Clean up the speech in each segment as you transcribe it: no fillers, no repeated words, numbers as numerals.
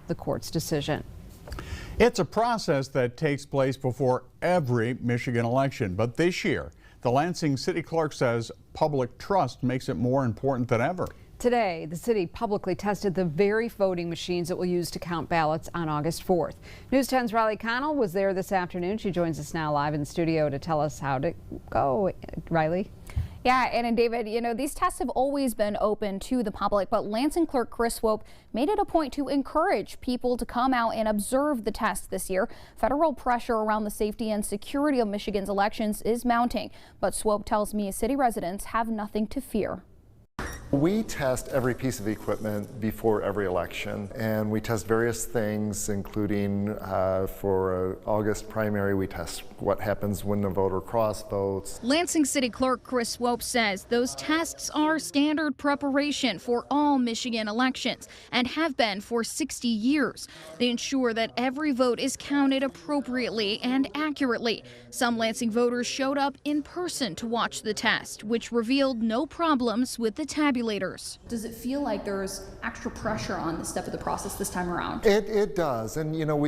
about the court's decision. It's a process that takes place before every Michigan election, but this year, the Lansing City Clerk says public trust makes it more important than ever. Today, the city publicly tested the very voting machines it will use to count ballots on August 4th. News 10's Riley Connell was there this afternoon. She joins us now live in the studio to tell us how to go. Riley? Yeah, and David, you know, these tests have always been open to the public, but Lansing Clerk Chris Swope made it a point to encourage people to come out and observe the test this year. Federal pressure around the safety and security of Michigan's elections is mounting, but Swope tells me city residents have nothing to fear. We test every piece of equipment before every election, and we test various things, including for August primary, we test what happens when the voter cross votes. Lansing City Clerk Chris Swope says those tests are standard preparation for all Michigan elections and have been for 60 years. They ensure that every vote is counted appropriately and accurately. Some Lansing voters showed up in person to watch the test, which revealed no problems with the tabulators. Does it feel like there's extra pressure on this step of the process this time around? It does, and you know,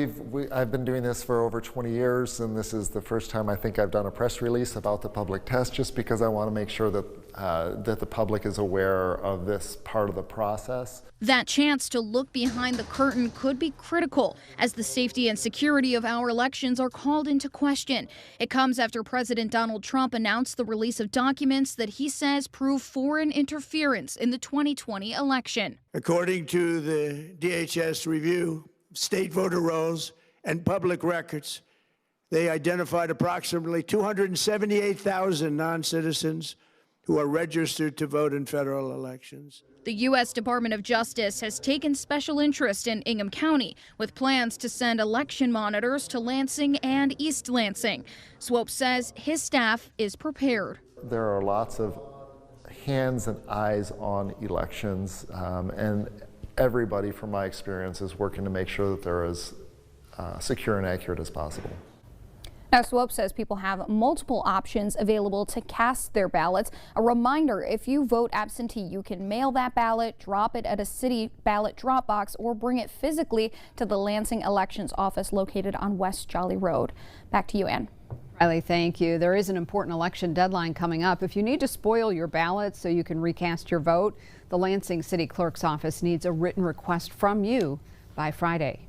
I've been doing this for over 20 years, and this is the first time I think I've done a press release about the public test, just because I want to make sure that the public is aware of this part of the process. That chance to look behind the curtain could be critical as the safety and security of our elections are called into question. It comes after President Donald Trump announced the release of documents that he says prove foreign interference in the 2020 election. According to the DHS review, state voter rolls and public records, they identified approximately 278,000 non-citizens who are registered to vote in federal elections. The U.S. Department of Justice has taken special interest in Ingham County with plans to send election monitors to Lansing and East Lansing. Swope says his staff is prepared. There are lots of hands and eyes on elections, and everybody, from my experience, is working to make sure that they're as secure and accurate as possible. Now, Swope says people have multiple options available to cast their ballots. A reminder, if you vote absentee, you can mail that ballot, drop it at a city ballot drop box, or bring it physically to the Lansing Elections Office located on West Jolly Road. Back to you, Ann. Riley, thank you. There is an important election deadline coming up. If you need to spoil your ballot so you can recast your vote, the Lansing City Clerk's office needs a written request from you by Friday.